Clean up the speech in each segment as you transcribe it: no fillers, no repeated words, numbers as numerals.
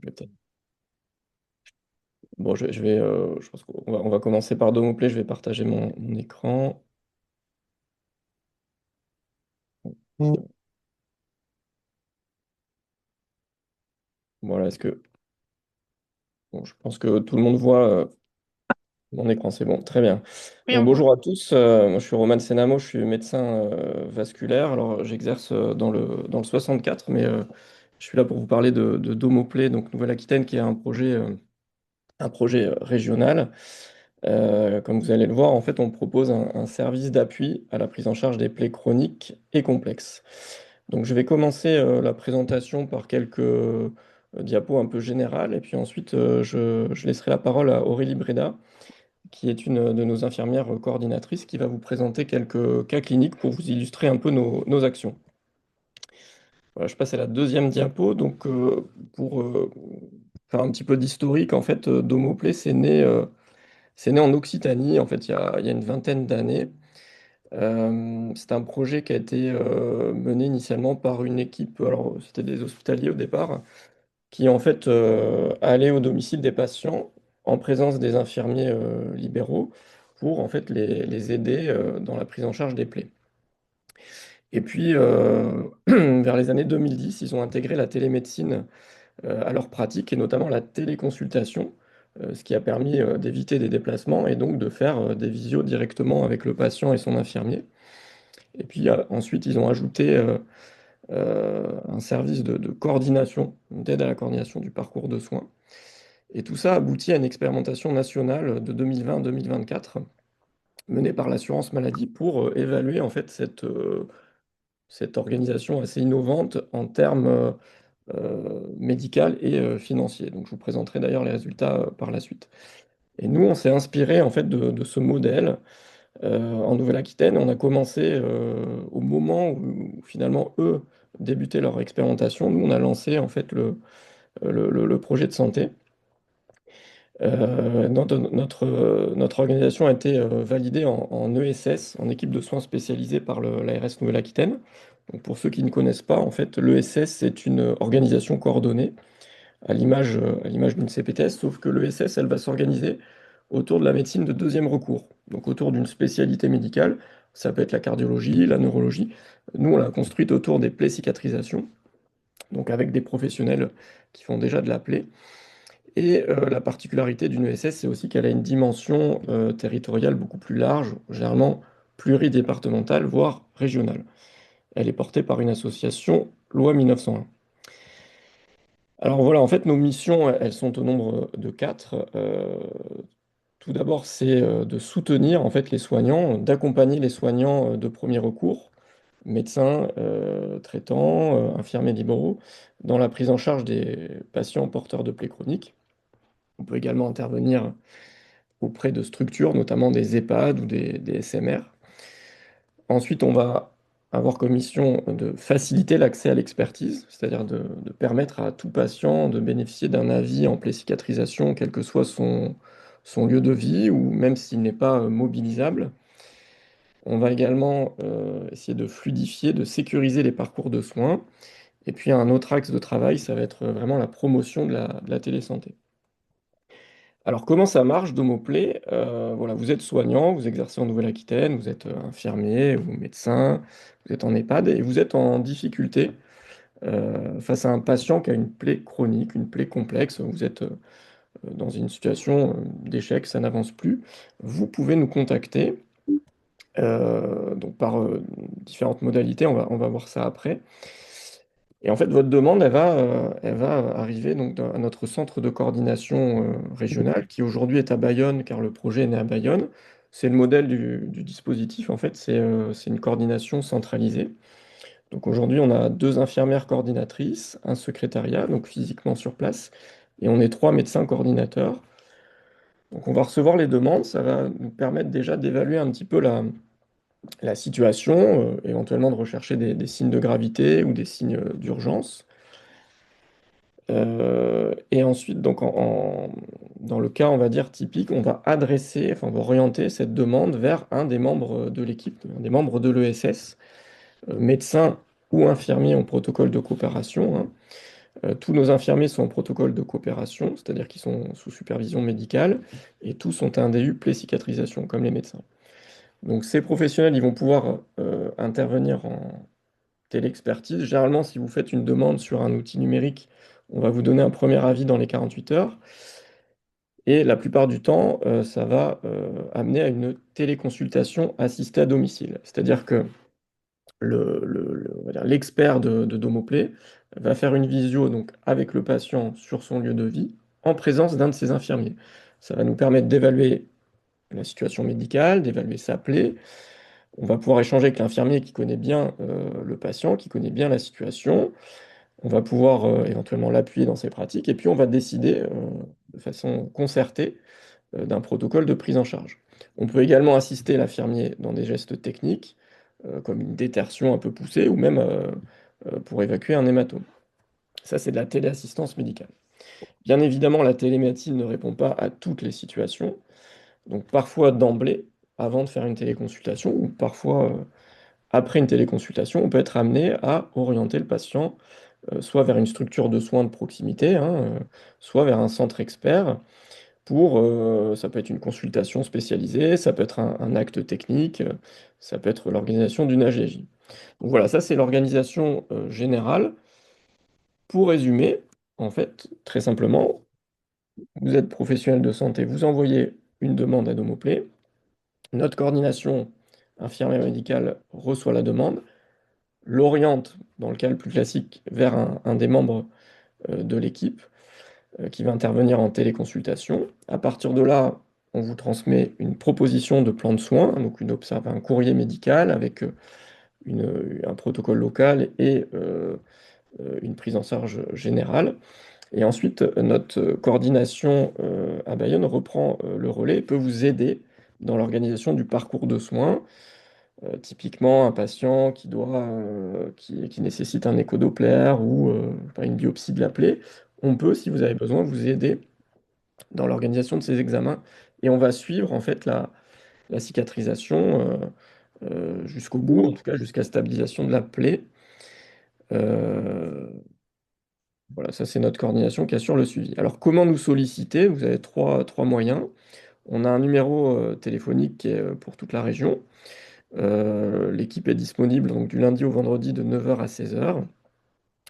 Je vais peut-être- Bon, je pense on va commencer par Domoplay. Je vais partager mon écran. Voilà, bon, je pense que tout le monde voit mon écran, c'est bon, très bien. Oui, Donc on voit. bonjour à tous. Moi je suis Roman Senamo, je suis médecin vasculaire. Alors j'exerce dans le 64, mais je suis là pour vous parler de Domoplay, donc Nouvelle-Aquitaine, qui est un projet régional. Comme vous allez le voir, en fait, on propose un service d'appui à la prise en charge des plaies chroniques et complexes. Donc, je vais commencer la présentation par quelques diapos un peu générales, et puis ensuite, je laisserai la parole à Aurélie Breda, qui est une de nos infirmières coordinatrices, qui va vous présenter quelques cas cliniques pour vous illustrer un peu nos actions. Voilà, je passe à la deuxième diapo. Donc, pour faire un petit peu d'historique, en fait, Domoplay, c'est né en Occitanie, en fait, il y a une vingtaine d'années. C'est un projet qui a été mené initialement par une équipe, alors c'était des hospitaliers au départ, qui en fait allaient au domicile des patients en présence des infirmiers libéraux pour en fait les aider dans la prise en charge des plaies. Et puis, vers les années 2010, ils ont intégré la télémédecine à leur pratique et notamment la téléconsultation, ce qui a permis d'éviter des déplacements et donc de faire des visios directement avec le patient et son infirmier. Et puis ensuite, ils ont ajouté un service de coordination, d'aide à la coordination du parcours de soins. Et tout ça aboutit à une expérimentation nationale de 2020 à 2024 menée par l'assurance maladie pour évaluer en fait cette organisation assez innovante en termes médical et financier. Donc je vous présenterai d'ailleurs les résultats par la suite. Et nous, on s'est inspiré en fait de ce modèle en Nouvelle-Aquitaine. On a commencé au moment où finalement eux débutaient leur expérimentation. Nous, on a lancé en fait le projet de santé. Notre organisation a été validée en ESS, en équipe de soins spécialisée par l'ARS Nouvelle-Aquitaine. Donc pour ceux qui ne connaissent pas, en fait, l'ESS, c'est une organisation coordonnée à l'image d'une CPTS, sauf que l'ESS, elle va s'organiser autour de la médecine de deuxième recours, donc autour d'une spécialité médicale. Ça peut être la cardiologie, la neurologie. Nous, on l'a construite autour des plaies cicatrisation, donc avec des professionnels qui font déjà de la plaie. Et la particularité d'une ESS, c'est aussi qu'elle a une dimension territoriale beaucoup plus large, généralement pluridépartementale, voire régionale. Elle est portée par une association, loi 1901. Alors voilà, en fait, nos missions, elles sont au nombre de quatre. Tout d'abord, c'est de soutenir en fait les soignants, d'accompagner les soignants de premier recours, médecins, traitants, infirmiers libéraux, dans la prise en charge des patients porteurs de plaies chroniques. On peut également intervenir auprès de structures, notamment des EHPAD ou des SMR. Ensuite, on va avoir comme mission de faciliter l'accès à l'expertise, c'est-à-dire de permettre à tout patient de bénéficier d'un avis en plé-cicatrisation, quel que soit son lieu de vie ou même s'il n'est pas mobilisable. On va également essayer de fluidifier, de sécuriser les parcours de soins. Et puis un autre axe de travail, ça va être vraiment la promotion de la télésanté. Alors, comment ça marche, Domoplay? Voilà, vous êtes soignant, vous exercez en Nouvelle-Aquitaine, vous êtes infirmier ou médecin, vous êtes en EHPAD et vous êtes en difficulté face à un patient qui a une plaie chronique, une plaie complexe. Vous êtes dans une situation d'échec, ça n'avance plus. Vous pouvez nous contacter donc par différentes modalités, on va voir ça après. Et en fait, votre demande, elle va arriver donc à notre centre de coordination régional, qui aujourd'hui est à Bayonne, car le projet est né à Bayonne. C'est le modèle du dispositif, en fait, c'est une coordination centralisée. Donc aujourd'hui, on a deux infirmières coordinatrices, un secrétariat, donc physiquement sur place, et on est trois médecins coordinateurs. Donc on va recevoir les demandes, ça va nous permettre déjà d'évaluer un petit peu la situation, éventuellement de rechercher des signes de gravité ou des signes d'urgence. Et ensuite, donc dans le cas, on va dire typique, on va adresser, enfin, on va orienter cette demande vers un des membres de l'équipe, un des membres de l'ESS, médecin ou infirmier en protocole de coopération, hein, Tous nos infirmiers sont en protocole de coopération, c'est-à-dire qu'ils sont sous supervision médicale, et tous ont un DU plaie-cicatrisation, comme les médecins. Donc ces professionnels, ils vont pouvoir intervenir en téléexpertise. Généralement, si vous faites une demande sur un outil numérique, on va vous donner un premier avis dans les 48 heures. Et la plupart du temps, ça va amener à une téléconsultation assistée à domicile. C'est-à-dire que on va dire l'expert de Domoplay va faire une visio donc, avec le patient sur son lieu de vie, en présence d'un de ses infirmiers. Ça va nous permettre d'évaluer la situation médicale, d'évaluer sa plaie. On va pouvoir échanger avec l'infirmier qui connaît bien le patient, qui connaît bien la situation. On va pouvoir éventuellement l'appuyer dans ses pratiques et puis on va décider de façon concertée d'un protocole de prise en charge. On peut également assister l'infirmier dans des gestes techniques, comme une détertion un peu poussée ou même pour évacuer un hématome. Ça, c'est de la téléassistance médicale. Bien évidemment, la télémédecine ne répond pas à toutes les situations. Donc parfois d'emblée, avant de faire une téléconsultation, ou parfois après une téléconsultation, on peut être amené à orienter le patient soit vers une structure de soins de proximité, hein, soit vers un centre expert pour, ça peut être une consultation spécialisée, ça peut être un acte technique, ça peut être l'organisation d'une AGJ. Donc voilà, ça c'est l'organisation générale. Pour résumer, en fait, très simplement, vous êtes professionnel de santé, vous envoyez une demande à Domoplay, notre coordination infirmière médicale reçoit la demande, l'oriente, dans le cas le plus classique, vers un des membres de l'équipe qui va intervenir en téléconsultation. À partir de là, on vous transmet une proposition de plan de soins, donc un courrier médical avec un protocole local et une prise en charge générale. Et ensuite, notre coordination à Bayonne reprend le relais et peut vous aider dans l'organisation du parcours de soins. Typiquement, un patient qui nécessite un écho-doppler ou une biopsie de la plaie, on peut, si vous avez besoin, vous aider dans l'organisation de ces examens et on va suivre en fait la cicatrisation jusqu'au bout, en tout cas jusqu'à stabilisation de la plaie. Euh, voilà, ça c'est notre coordination qui assure le suivi. Alors comment nous solliciter? Vous avez trois moyens. On a un numéro téléphonique qui est pour toute la région. L'équipe est disponible donc, du lundi au vendredi de 9 heures à 16 heures.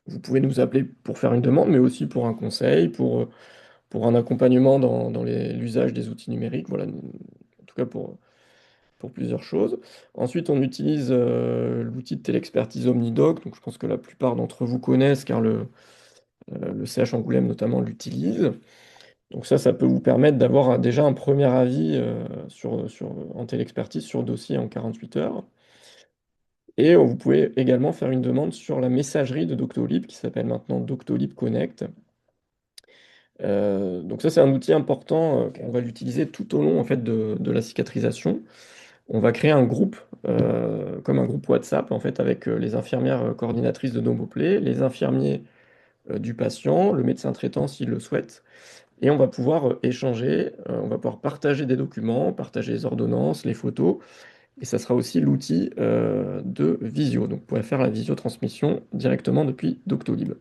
Vous pouvez nous appeler pour faire une demande, mais aussi pour un conseil, pour un accompagnement dans l'usage des outils numériques. Voilà, en tout cas pour plusieurs choses. Ensuite, on utilise l'outil de télexpertise OmniDoc, donc je pense que la plupart d'entre vous connaissent, car le CH Angoulême notamment l'utilise. Donc ça peut vous permettre d'avoir déjà un premier avis en télexpertise sur dossier en 48 heures. Et vous pouvez également faire une demande sur la messagerie de Doctolib, qui s'appelle maintenant Doctolib Connect. Donc ça, c'est un outil important, on va l'utiliser tout au long en fait, de la cicatrisation. On va créer un groupe, comme un groupe WhatsApp, en fait, avec les infirmières coordinatrices de Domoplay, les infirmiers du patient, le médecin traitant s'il le souhaite. Et on va pouvoir échanger, on va pouvoir partager des documents, partager les ordonnances, les photos. Et ça sera aussi l'outil de visio. Donc vous pourrez faire la visiotransmission directement depuis Doctolib.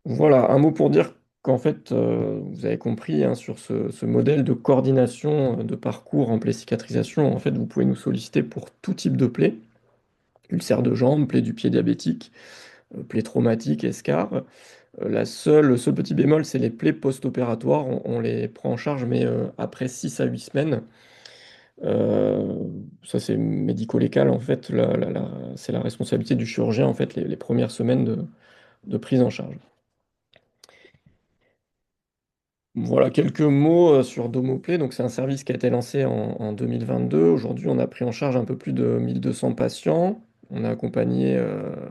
Voilà, un mot pour dire qu'en fait, vous avez compris, hein, sur ce modèle de coordination de parcours en plaie cicatrisation, en fait, vous pouvez nous solliciter pour tout type de plaie, ulcère de jambe, plaie du pied diabétique, plaie traumatique, escarre. Le seul petit bémol, c'est les plaies post-opératoires. On les prend en charge, mais après 6 à 8 semaines. Euh, Ça, c'est médico-légal, en fait. C'est la responsabilité du chirurgien, en fait, les premières semaines de prise en charge. Voilà quelques mots sur Domoplay. Donc, c'est un service qui a été lancé en 2022. Aujourd'hui, on a pris en charge un peu plus de 1200 patients. On a accompagné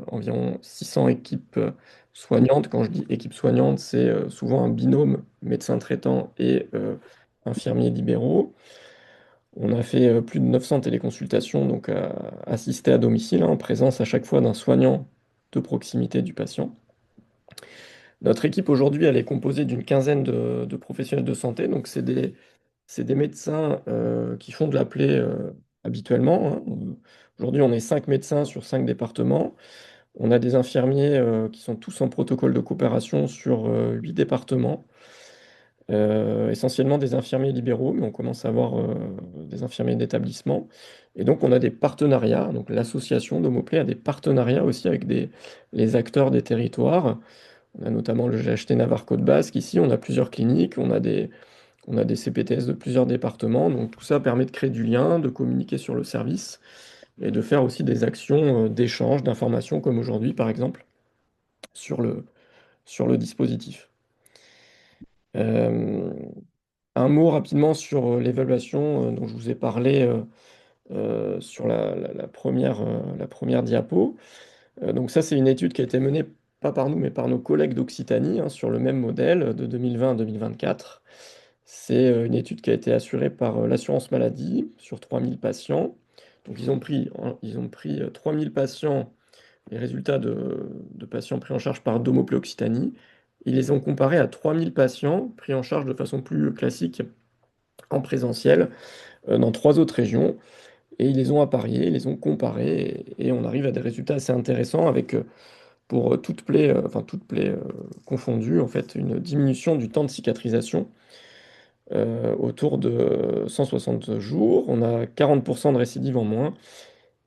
environ 600 équipes soignantes. Quand je dis équipe soignante, c'est souvent un binôme médecin traitant et infirmiers libéraux. On a fait plus de 900 téléconsultations, donc assistées à domicile, hein, en présence à chaque fois d'un soignant de proximité du patient. Notre équipe aujourd'hui, elle est composée d'une quinzaine de professionnels de santé. Donc, c'est des médecins qui font de la plaie habituellement, hein. Aujourd'hui, on est 5 médecins sur 5 départements. On a des infirmiers qui sont tous en protocole de coopération sur 8 départements, essentiellement des infirmiers libéraux, mais on commence à avoir des infirmiers d'établissement. Et donc on a des partenariats, donc l'association d'Homoplay a des partenariats aussi avec les acteurs des territoires. On a notamment le GHT Navarre-Côte Basque, ici on a plusieurs cliniques, on a des CPTS de plusieurs départements, donc tout ça permet de créer du lien, de communiquer sur le service et de faire aussi des actions d'échange d'informations comme aujourd'hui par exemple sur le dispositif. Euh, un mot rapidement sur l'évaluation dont je vous ai parlé sur la première diapo. Donc ça, c'est une étude qui a été menée pas par nous, mais par nos collègues d'Occitanie, hein, sur le même modèle de 2020 à 2024. C'est une étude qui a été assurée par l'assurance maladie sur 3000 patients. Donc ils ont pris 3000 patients, les résultats de patients pris en charge par Domoplay Occitanie. Ils les ont comparés à 3000 patients pris en charge de façon plus classique en présentiel dans 3 autres régions. Et ils les ont appariés, ils les ont comparés, et on arrive à des résultats assez intéressants avec, pour toutes plaies confondues, en fait, une diminution du temps de cicatrisation autour de 160 jours. On a 40% de récidive en moins,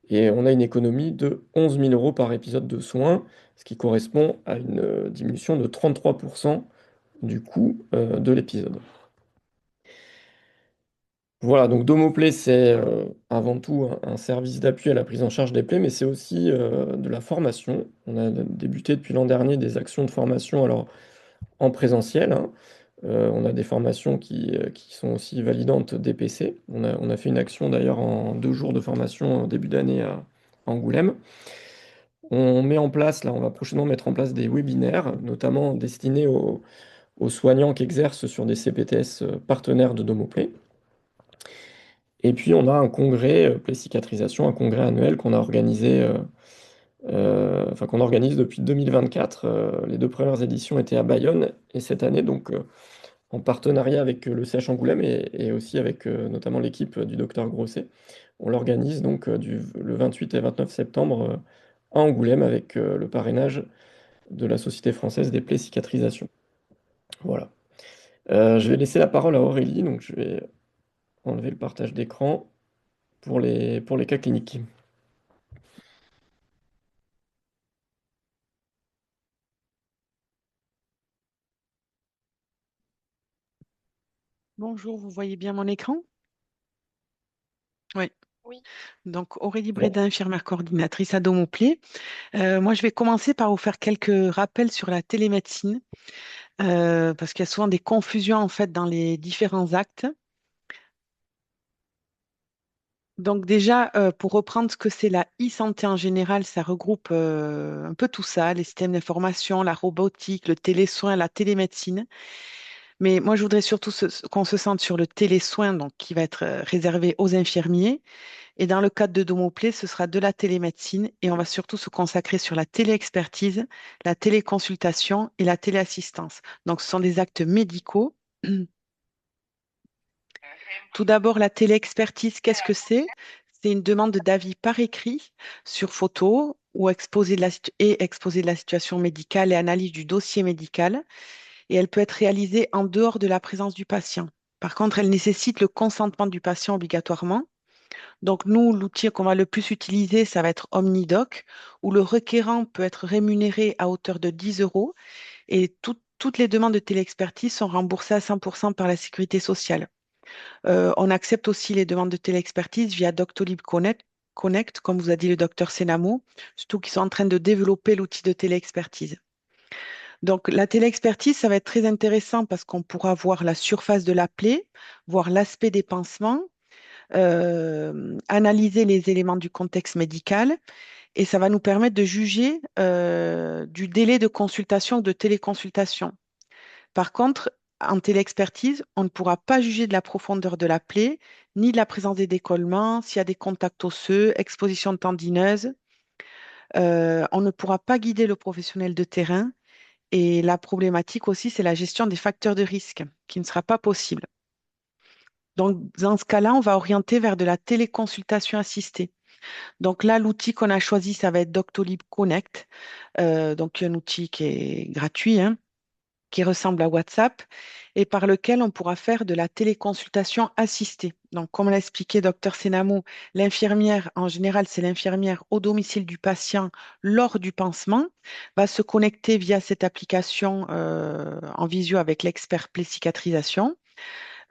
et on a une économie de 11 000 euros par épisode de soins, ce qui correspond à une diminution de 33% du coût de l'épisode. Voilà, donc Domoplay, c'est avant tout un service d'appui à la prise en charge des plaies, mais c'est aussi de la formation. On a débuté depuis l'an dernier des actions de formation, alors en présentiel, hein. On a des formations qui sont aussi validantes DPC. On a fait une action d'ailleurs en 2 jours de formation en début d'année à Angoulême. On met en place, là, on va prochainement mettre en place des webinaires, notamment destinés aux soignants qui exercent sur des CPTS partenaires de Domoplay. Et puis on a un congrès Play Cicatrisation, un congrès annuel qu'on a organisé, enfin qu'on organise depuis 2024. Les 2 premières éditions étaient à Bayonne et cette année donc en partenariat avec le CH Angoulême et aussi avec notamment l'équipe du docteur Grosset. On l'organise donc le 28 et 29 septembre à Angoulême avec le parrainage de la Société française des plaies cicatrisation. Voilà. Je vais laisser la parole à Aurélie, donc je vais enlever le partage d'écran pour les cas cliniques. Bonjour, vous voyez bien mon écran? Oui. Donc, Aurélie Bon. Brédin, infirmière coordinatrice à Domoplay. Moi, je vais commencer par vous faire quelques rappels sur la télémédecine, parce qu'il y a souvent des confusions en fait dans les différents actes. Donc déjà, pour reprendre ce que c'est la e-santé en général, ça regroupe un peu tout ça, les systèmes d'information, la robotique, le télésoin, la télémédecine. Mais moi, je voudrais surtout qu'on se sente sur le télésoin, donc qui va être réservé aux infirmiers. Et dans le cadre de Domoplay, ce sera de la télémédecine et on va surtout se consacrer sur la téléexpertise, la téléconsultation et la téléassistance. Donc, ce sont des actes médicaux. Tout d'abord, la téléexpertise, qu'est-ce que c'est? C'est une demande d'avis par écrit sur photo ou exposé de la situation médicale et analyse du dossier médical. Et elle peut être réalisée en dehors de la présence du patient. Par contre, elle nécessite le consentement du patient obligatoirement. Donc, nous, l'outil qu'on va le plus utiliser, ça va être OmniDoc, où le requérant peut être rémunéré à hauteur de 10 euros et toutes les demandes de téléexpertise sont remboursées à 100% par la sécurité sociale. On accepte aussi les demandes de téléexpertise via Doctolib Connect, comme vous a dit le docteur Senamo, surtout qu'ils sont en train de développer l'outil de téléexpertise. Donc, la téléexpertise, ça va être très intéressant parce qu'on pourra voir la surface de la plaie, voir l'aspect des pansements, analyser les éléments du contexte médical et ça va nous permettre de juger du délai de consultation ou de téléconsultation. Par contre, en téléexpertise, on ne pourra pas juger de la profondeur de la plaie, ni de la présence des décollements, s'il y a des contacts osseux, exposition tendineuse. On ne pourra pas guider le professionnel de terrain. Et la problématique aussi, c'est la gestion des facteurs de risque, qui ne sera pas possible. Donc, dans ce cas-là, on va orienter vers de la téléconsultation assistée. Donc là, l'outil qu'on a choisi, ça va être Doctolib Connect, donc un outil qui est gratuit, hein, qui ressemble à WhatsApp et par lequel on pourra faire de la téléconsultation assistée. Donc, comme l'a expliqué Dr Senamo, l'infirmière, en général, c'est l'infirmière au domicile du patient lors du pansement, va se connecter via cette application en visio avec l'expert plaie cicatrisation.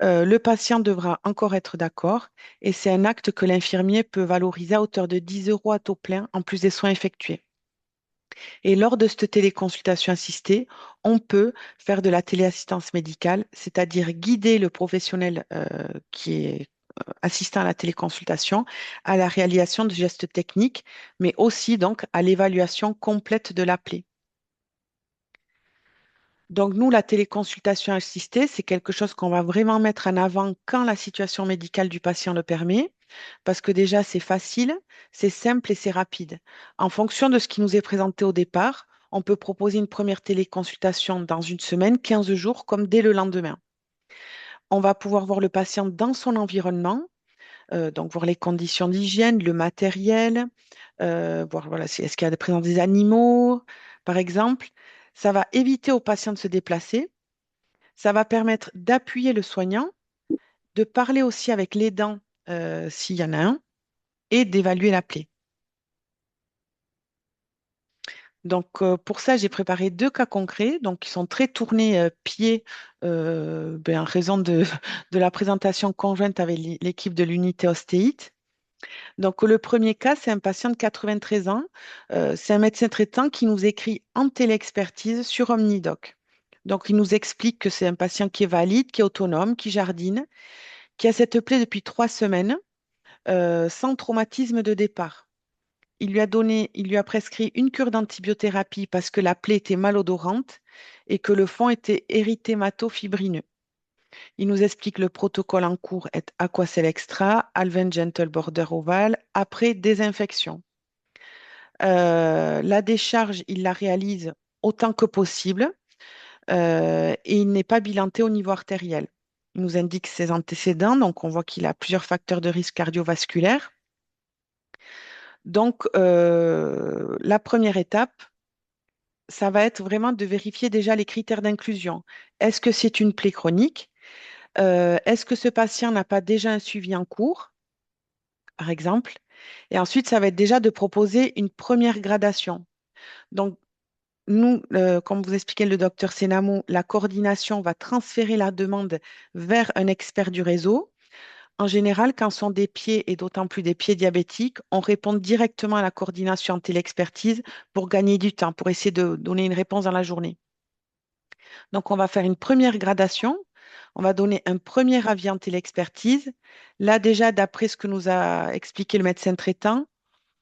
Le patient devra encore être d'accord et c'est un acte que l'infirmier peut valoriser à hauteur de 10 euros à taux plein en plus des soins effectués. Et lors de cette téléconsultation assistée, on peut faire de la téléassistance médicale, c'est-à-dire guider le professionnel qui est assistant à la téléconsultation à la réalisation de gestes techniques, mais aussi donc à l'évaluation complète de la plaie. Donc nous, la téléconsultation assistée, c'est quelque chose qu'on va vraiment mettre en avant quand la situation médicale du patient le permet, parce que déjà, c'est facile, c'est simple et c'est rapide. En fonction de ce qui nous est présenté au départ, on peut proposer une première téléconsultation dans une semaine, 15 jours, comme dès le lendemain. On va pouvoir voir le patient dans son environnement, donc voir les conditions d'hygiène, le matériel, voir voilà, est-ce qu'il y a présence des animaux, par exemple. Ça va éviter au patient de se déplacer. Ça va permettre d'appuyer le soignant, de parler aussi avec l'aidant s'il y en a un, et d'évaluer la plaie. Donc, pour ça, j'ai préparé deux cas concrets, donc qui sont très tournés pied en raison de, de la présentation conjointe avec l'équipe de l'unité ostéite. Donc, le premier cas, c'est un patient de 93 ans. C'est un médecin traitant qui nous écrit en téléexpertise sur OmniDoc. Donc, il nous explique que c'est un patient qui est valide, qui est autonome, qui jardine, qui a cette plaie depuis 3 semaines, sans traumatisme de départ. Il lui a prescrit une cure d'antibiothérapie parce que la plaie était malodorante et que le fond était érythémato-fibrineux. Il nous explique le protocole en cours est Aquacel Extra, Alven Gentle Border Oval, après désinfection. La décharge, il la réalise autant que possible et il n'est pas bilanté au niveau artériel. Il nous indique ses antécédents, donc on voit qu'il a plusieurs facteurs de risque cardiovasculaire. Donc, la première étape, ça va être vraiment de vérifier déjà les critères d'inclusion. Est-ce que c'est une plaie chronique? Est-ce que ce patient n'a pas déjà un suivi en cours, par exemple? Et ensuite, ça va être déjà de proposer une première gradation. Donc, nous, comme vous expliquait le docteur Senamo, la coordination va transférer la demande vers un expert du réseau. En général, quand ce sont des pieds et d'autant plus des pieds diabétiques, on répond directement à la coordination en téléexpertise pour gagner du temps, pour essayer de donner une réponse dans la journée. Donc, on va faire une première gradation. On va donner un premier avis en téléexpertise. Là, déjà, d'après ce que nous a expliqué le médecin traitant,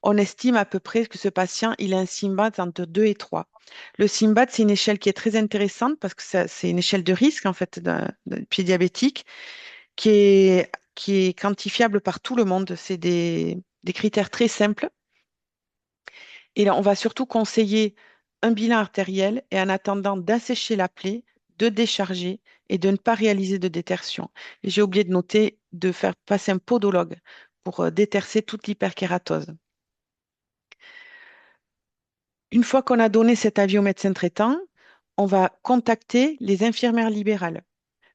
on estime à peu près que ce patient, il a un SYMBAD entre 2 et 3. Le SYMBAD, c'est une échelle qui est très intéressante parce que c'est une échelle de risque, en fait, d'un pied diabétique qui est quantifiable par tout le monde. C'est des critères très simples. Et là, on va surtout conseiller un bilan artériel et en attendant d'assécher la plaie, de décharger et de ne pas réaliser de détertion. Et j'ai oublié de noter de faire passer un podologue pour détercer toute l'hyperkératose. Une fois qu'on a donné cet avis au médecin traitant, on va contacter les infirmières libérales,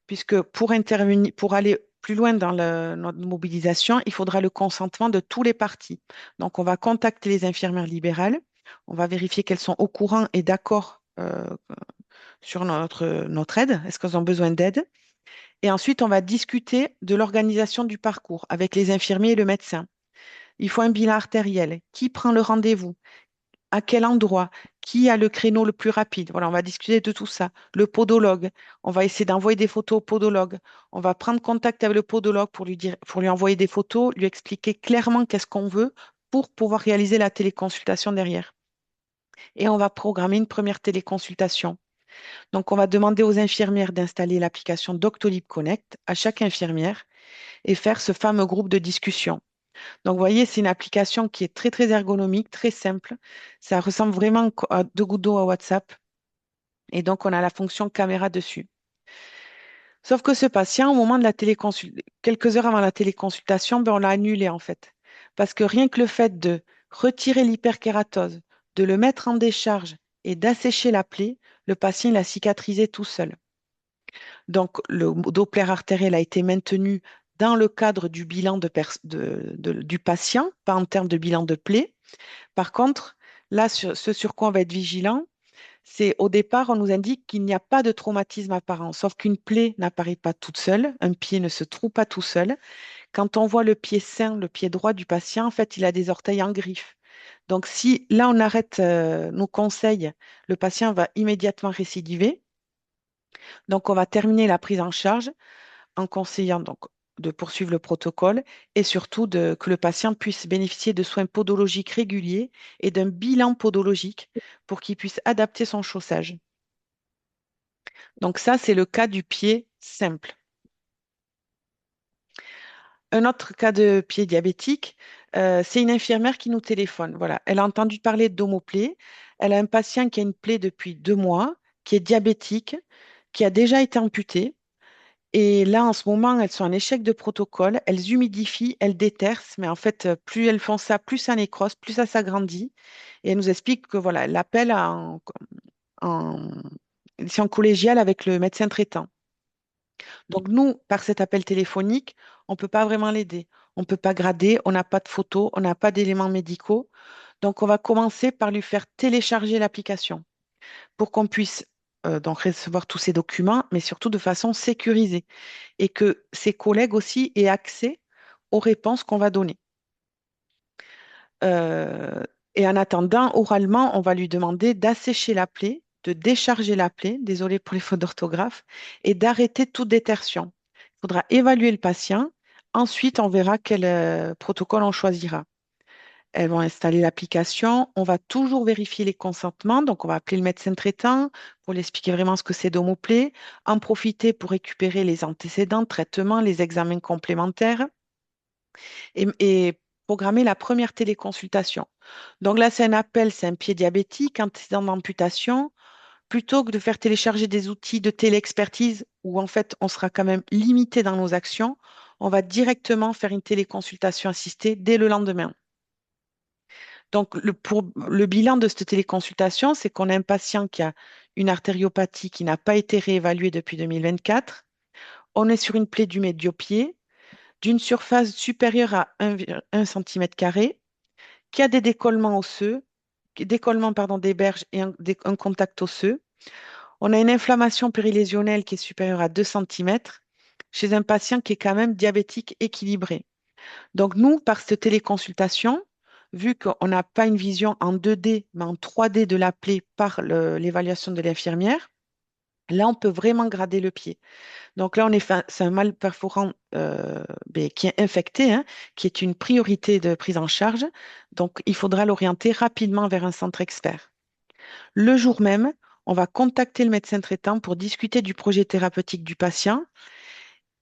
puisque pour intervenir, pour aller plus loin dans notre mobilisation, il faudra le consentement de tous les partis. Donc, on va contacter les infirmières libérales, on va vérifier qu'elles sont au courant et d'accord sur notre aide, est-ce qu'elles ont besoin d'aide? Et ensuite, on va discuter de l'organisation du parcours avec les infirmiers et le médecin. Il faut un bilan artériel. Qui prend le rendez-vous? À quel endroit, qui a le créneau le plus rapide. Voilà, on va discuter de tout ça. Le podologue, on va essayer d'envoyer des photos au podologue. On va prendre contact avec le podologue pour lui dire, pour lui envoyer des photos, lui expliquer clairement qu'est-ce qu'on veut pour pouvoir réaliser la téléconsultation derrière. Et on va programmer une première téléconsultation. Donc, on va demander aux infirmières d'installer l'application Doctolib Connect à chaque infirmière et faire ce fameux groupe de discussion. Donc, vous voyez, c'est une application qui est très, très ergonomique, très simple. Ça ressemble vraiment à deux gouttes d'eau à WhatsApp. Et donc, on a la fonction caméra dessus. Sauf que ce patient, au moment de la quelques heures avant la téléconsultation, ben, on l'a annulé en fait. Parce que rien que le fait de retirer l'hyperkératose, de le mettre en décharge et d'assécher la plaie, le patient il a cicatrisé tout seul. Donc, le Doppler artériel a été maintenu dans le cadre du bilan du patient, pas en termes de bilan de plaie. Par contre, là, ce sur quoi on va être vigilant, c'est au départ, on nous indique qu'il n'y a pas de traumatisme apparent, sauf qu'une plaie n'apparaît pas toute seule, un pied ne se trouve pas tout seul. Quand on voit le pied sain, le pied droit du patient, en fait, il a des orteils en griffe. Donc, si là, on arrête nos conseils, le patient va immédiatement récidiver. Donc, on va terminer la prise en charge en conseillant donc de poursuivre le protocole et surtout que le patient puisse bénéficier de soins podologiques réguliers et d'un bilan podologique pour qu'il puisse adapter son chaussage. Donc ça, c'est le cas du pied simple. Un autre cas de pied diabétique, c'est une infirmière qui nous téléphone. Voilà, elle a entendu parler d'omoplée. Elle a un patient qui a une plaie depuis 2 mois, qui est diabétique, qui a déjà été amputé. Et là, en ce moment, elles sont en échec de protocole. Elles humidifient, elles déterrent, mais en fait, plus elles font ça, plus ça nécrose, plus ça s'agrandit. Et elle nous explique que voilà, elle appelle en, c'est en collégial avec le médecin traitant. Donc nous, par cet appel téléphonique, on ne peut pas vraiment l'aider. On ne peut pas grader, on n'a pas de photos, on n'a pas d'éléments médicaux. Donc on va commencer par lui faire télécharger l'application pour qu'on puisse donc recevoir tous ces documents, mais surtout de façon sécurisée et que ses collègues aussi aient accès aux réponses qu'on va donner. Euh, et en attendant, oralement, on va lui demander d'assécher la plaie, de décharger la plaie, désolé pour les fautes d'orthographe, et d'arrêter toute détertion. Il faudra évaluer le patient. Ensuite, on verra quel protocole on choisira. Elles vont installer l'application. On va toujours vérifier les consentements. Donc, on va appeler le médecin traitant pour lui expliquer vraiment ce que c'est d'omoplée, en profiter pour récupérer les antécédents, traitements, les examens complémentaires et programmer la première téléconsultation. Donc là, c'est un appel, c'est un pied diabétique, antécédent d'amputation. Plutôt que de faire télécharger des outils de téléexpertise où en fait on sera quand même limité dans nos actions, on va directement faire une téléconsultation assistée dès le lendemain. Donc pour le bilan de cette téléconsultation, c'est qu'on a un patient qui a une artériopathie qui n'a pas été réévaluée depuis 2024. On est sur une plaie du médio-pied d'une surface supérieure à 1 cm², qui a des décollements osseux, décollements pardon, des berges et un contact osseux. On a une inflammation périlésionnelle qui est supérieure à 2 cm chez un patient qui est quand même diabétique équilibré. Donc nous, par cette téléconsultation, vu qu'on n'a pas une vision en 2D, mais en 3D de la plaie par l'évaluation de l'infirmière, là, on peut vraiment grader le pied. Donc là, c'est un mal perforant ben, qui est infecté, hein, qui est une priorité de prise en charge. Donc, il faudra l'orienter rapidement vers un centre expert. Le jour même, on va contacter le médecin traitant pour discuter du projet thérapeutique du patient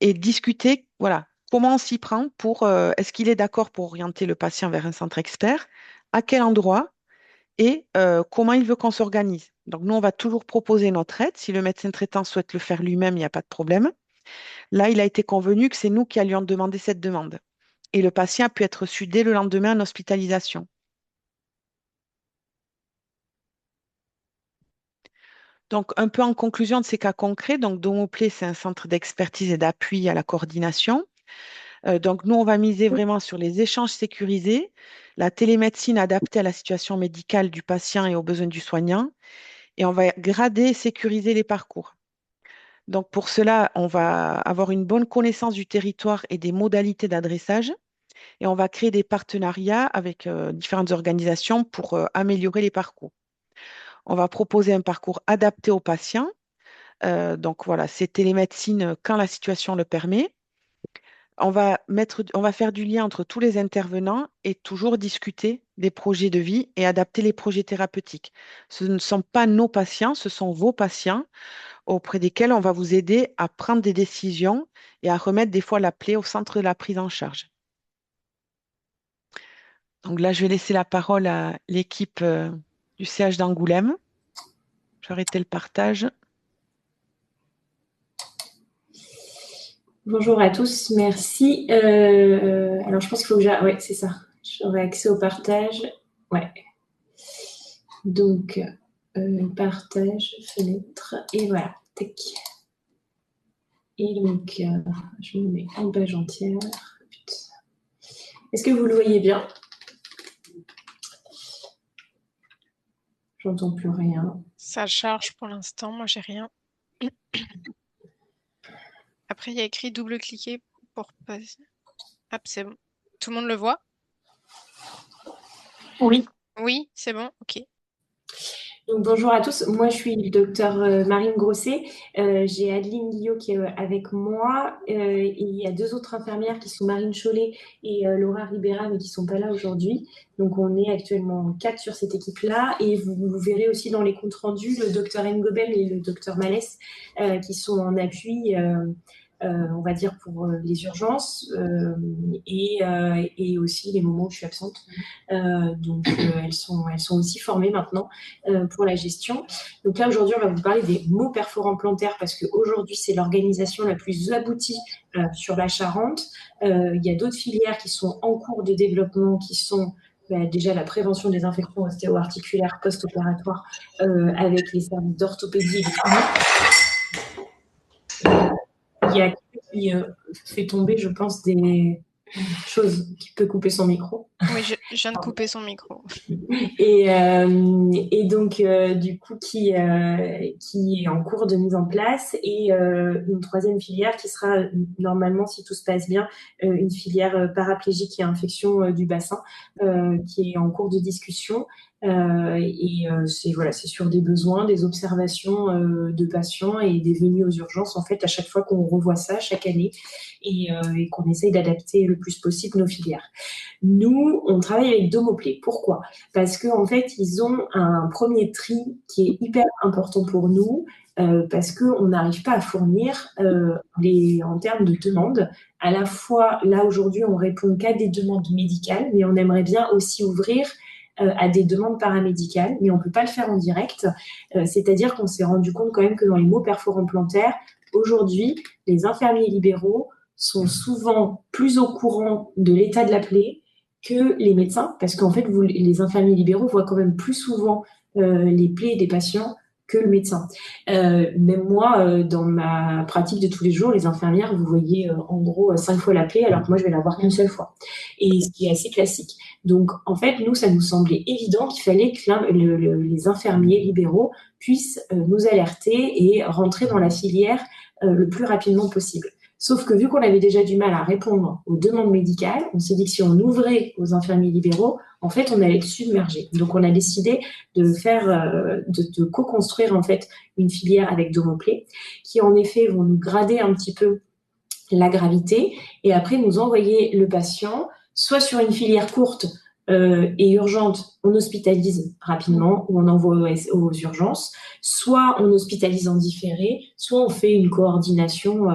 et discuter, voilà, comment on s'y prend pour, est-ce qu'il est d'accord pour orienter le patient vers un centre expert, à quel endroit et comment il veut qu'on s'organise. Donc, nous, on va toujours proposer notre aide. Si le médecin traitant souhaite le faire lui-même, il n'y a pas de problème. Là, il a été convenu que c'est nous qui allions demander cette demande. Et le patient a pu être reçu dès le lendemain en hospitalisation. Donc, un peu en conclusion de ces cas concrets, donc Domoplay, c'est un centre d'expertise et d'appui à la coordination. Donc, nous, on va miser vraiment sur les échanges sécurisés, la télémédecine adaptée à la situation médicale du patient et aux besoins du soignant, et on va grader et sécuriser les parcours. Donc, pour cela, on va avoir une bonne connaissance du territoire et des modalités d'adressage, et on va créer des partenariats avec différentes organisations pour améliorer les parcours. On va proposer un parcours adapté aux patients. Donc voilà, c'est télémédecine quand la situation le permet. On va faire du lien entre tous les intervenants et toujours discuter des projets de vie et adapter les projets thérapeutiques. Ce ne sont pas nos patients, ce sont vos patients auprès desquels on va vous aider à prendre des décisions et à remettre des fois la plaie au centre de la prise en charge. Donc là, je vais laisser la parole à l'équipe du CH d'Angoulême. Je vais arrêter le partage. Bonjour à tous, merci. Alors je pense qu'il faut que j'arrête. Oui, c'est ça. J'aurai accès au partage. Ouais. Donc, partage, fenêtre, et voilà. Tac. Et donc, je me mets en page entière. Est-ce que vous le voyez bien? J'entends plus rien. Ça charge pour l'instant, moi j'ai rien. Après, il y a écrit double-cliquer pour passer. Hop, c'est bon. Tout le monde le voit? Oui. Oui, c'est bon, ok. Donc, bonjour à tous. Moi, je suis le docteur Marine Grosset. J'ai Adeline Guillot qui est avec moi. Et il y a deux autres infirmières qui sont Marine Chollet et Laura Ribera, mais qui sont pas là aujourd'hui. Donc, on est actuellement 4 sur cette équipe-là. Et vous verrez aussi dans les comptes rendus le docteur Ngobel et le docteur Malès qui sont en appui. On va dire pour les urgences et aussi les moments où je suis absente. Donc, elles sont aussi formées maintenant pour la gestion. Donc là, aujourd'hui, on va vous parler des maux perforants plantaires parce qu'aujourd'hui, c'est l'organisation la plus aboutie sur la Charente. Il y a d'autres filières qui sont en cours de développement qui sont déjà la prévention des infections ostéo-articulaires post-opératoires avec les services d'orthopédie et de kiné. Il y a qui fait tomber, je pense, des choses qui peut couper son micro. Oui, je viens de couper son micro. Et donc, du coup, qui est en cours de mise en place et une troisième filière qui sera normalement, si tout se passe bien, une filière paraplégique et infection du bassin qui est en cours de discussion. C'est sur des besoins, des observations de patients et des venues aux urgences, en fait, à chaque fois qu'on revoit ça, chaque année, et qu'on essaye d'adapter le plus possible nos filières. Nous, on travaille avec Domoplay. Pourquoi? Parce qu'en fait, ils ont un premier tri qui est hyper important pour nous parce qu'on n'arrive pas à fournir en termes de demandes. À la fois, là, aujourd'hui, on répond qu'à des demandes médicales, mais on aimerait bien aussi ouvrir à des demandes paramédicales, mais on ne peut pas le faire en direct. C'est-à-dire qu'on s'est rendu compte quand même que dans les maux perforants plantaires, aujourd'hui, les infirmiers libéraux sont souvent plus au courant de l'état de la plaie que les médecins, parce qu'en fait, les infirmiers libéraux voient quand même plus souvent les plaies des patients que le médecin. Même moi, dans ma pratique de tous les jours, les infirmières, vous voyez en gros 5 fois la plaie, alors que moi, je vais la voir qu'une seule fois. Et ce qui est assez classique. Donc, en fait, nous, ça nous semblait évident qu'il fallait que les infirmiers libéraux puissent nous alerter et rentrer dans la filière le plus rapidement possible. Sauf que vu qu'on avait déjà du mal à répondre aux demandes médicales, on s'est dit que si on ouvrait aux infirmiers libéraux, en fait, on allait être submergé. Donc, on a décidé de co-construire en fait une filière avec Domoplay, qui en effet vont nous grader un petit peu la gravité et après nous envoyer le patient soit sur une filière courte et urgente, on hospitalise rapidement ou on envoie aux urgences, soit on hospitalise en différé, soit on fait une coordination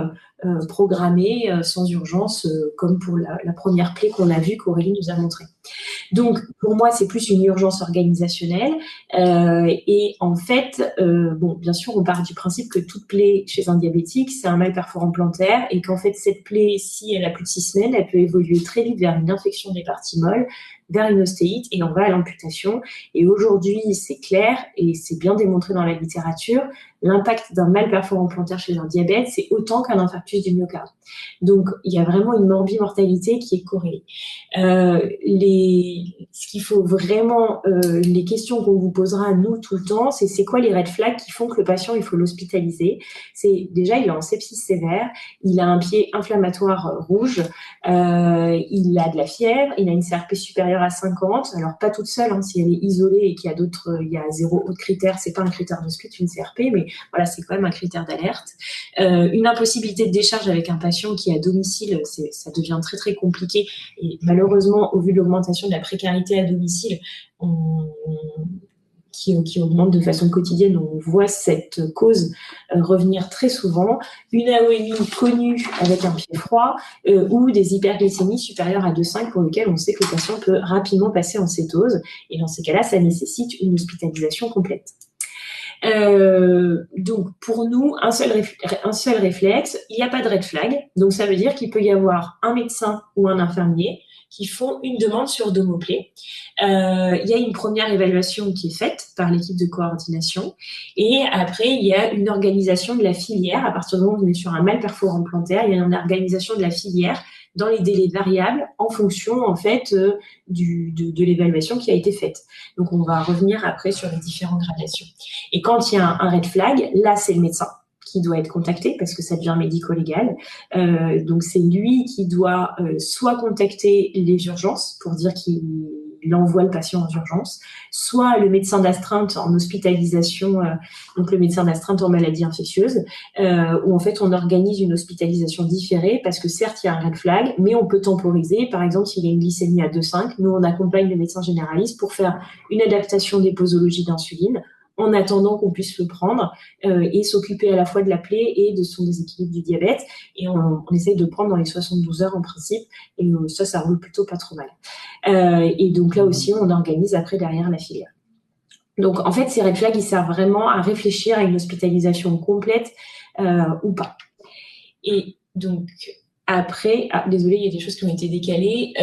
programmée sans urgence, comme pour la première plaie qu'on a vue qu'Aurélie nous a montrée. Donc, pour moi, c'est plus une urgence organisationnelle. Et en fait, bien sûr, on part du principe que toute plaie chez un diabétique, c'est un mal perforant plantaire et qu'en fait, cette plaie, si elle a plus de 6 semaines, elle peut évoluer très vite vers une infection des parties molles, vers une ostéite et on va à l'amputation. Et aujourd'hui, c'est clair et c'est bien démontré dans la littérature, l'impact d'un mal perforant plantaire chez un diabète, c'est autant qu'un infarctus du myocarde. Donc, il y a vraiment une morbimortalité qui est corrélée. Ce qu'il faut vraiment, les questions qu'on vous posera à nous tout le temps, c'est quoi les red flags qui font que le patient, il faut l'hospitaliser. C'est déjà, il est en sepsis sévère, il a un pied inflammatoire rouge, il a de la fièvre, il a une CRP supérieure à 50, alors pas toute seule, hein, si elle est isolée et qu'il y a il y a 0 autre critère, c'est pas un critère de SCUT, une CRP, mais voilà, c'est quand même un critère d'alerte. Une impossibilité de décharge avec un patient qui est à domicile, ça devient très très compliqué et malheureusement, au vu de l'augmentation de la précarité à domicile, qui augmente de façon quotidienne, on voit cette cause revenir très souvent. Une AOMI connue avec un pied froid ou des hyperglycémies supérieures à 2,5 pour lesquelles on sait que le patient peut rapidement passer en cétose. Et dans ces cas-là, ça nécessite une hospitalisation complète. Donc, pour nous, un seul réflexe, il n'y a pas de red flag. Donc, ça veut dire qu'il peut y avoir un médecin ou un infirmier qui font une demande sur Domoplay. Il y a une première évaluation qui est faite par l'équipe de coordination et après, il y a une organisation de la filière. À partir du moment où on est sur un mal perforant plantaire, il y a une organisation de la filière dans les délais variables en fonction en fait de l'évaluation qui a été faite. Donc on va revenir après sur les différentes gradations. Et quand il y a un red flag, là c'est le médecin qui doit être contacté parce que ça devient médico-légal. Donc c'est lui qui doit soit contacter les urgences pour dire qu'il envoie le patient aux urgences, soit le médecin d'astreinte en hospitalisation, donc le médecin d'astreinte en maladie infectieuse, où en fait on organise une hospitalisation différée parce que certes il y a un red flag, mais on peut temporiser. Par exemple, s'il y a une glycémie à 2,5, nous on accompagne le médecin généraliste pour faire une adaptation des posologies d'insuline en attendant qu'on puisse le prendre et s'occuper à la fois de la plaie et de son déséquilibre du diabète. Et on essaye de prendre dans les 72 heures en principe. Et ça roule plutôt pas trop mal. Et donc là aussi, on organise après derrière la filière. Donc en fait, ces red flags, ils servent vraiment à réfléchir à une hospitalisation complète ou pas. Et donc après, désolé, il y a des choses qui ont été décalées.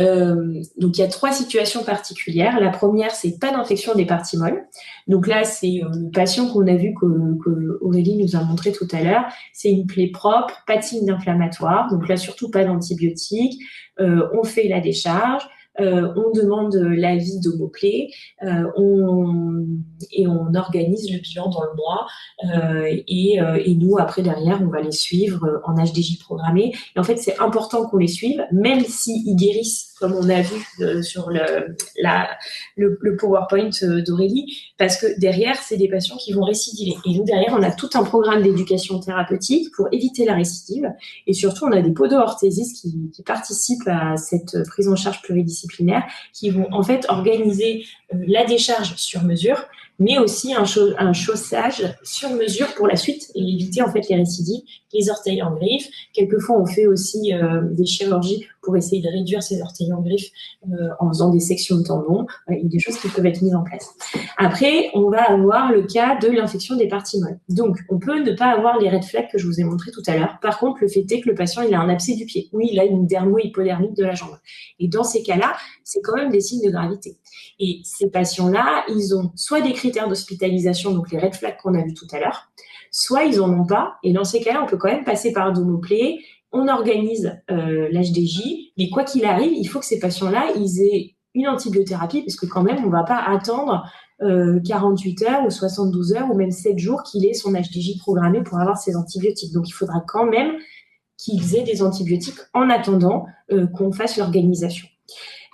Donc il y a 3 situations particulières. La première, c'est pas d'infection des parties molles. Donc là, c'est le patient qu'on a vu que Aurélie nous a montré tout à l'heure. C'est une plaie propre, pas de signe d'inflammatoire. Donc là, surtout pas d'antibiotiques. On fait la décharge. On demande l'avis d'Homoplay et on organise le bilan dans le mois et nous après derrière on va les suivre en HDJ programmé et en fait c'est important qu'on les suive même s'ils guérissent comme on a vu sur le PowerPoint d'Aurélie parce que derrière c'est des patients qui vont récidiver et nous derrière on a tout un programme d'éducation thérapeutique pour éviter la récidive et surtout on a des podo-orthésistes qui participent à cette prise en charge pluridisciplinaire qui vont en fait organiser la décharge sur mesure mais aussi un chaussage sur mesure pour la suite et éviter en fait les récidives, les orteils en griffe. Quelquefois, on fait aussi des chirurgies pour essayer de réduire ces orteils en griffe en faisant des sections de tendons. Il y a des choses qui peuvent être mises en place. Après, on va avoir le cas de l'infection des parties molles. Donc, on peut ne pas avoir les red flags que je vous ai montrés tout à l'heure. Par contre, le fait est que le patient, il a un abcès du pied. Oui, il a une dermo-hypodermique de la jambe. Et dans ces cas-là, c'est quand même des signes de gravité. Et ces patients-là, ils ont soit des critères d'hospitalisation, donc les red flags qu'on a vus tout à l'heure, soit ils en ont pas. Et dans ces cas-là, on peut quand même passer par Domoplay. On organise l'HDJ, mais quoi qu'il arrive, il faut que ces patients-là, ils aient une antibiothérapie, parce que quand même, on va pas attendre 48 heures ou 72 heures ou même 7 jours qu'il ait son HDJ programmé pour avoir ses antibiotiques. Donc, il faudra quand même qu'ils aient des antibiotiques en attendant qu'on fasse l'organisation.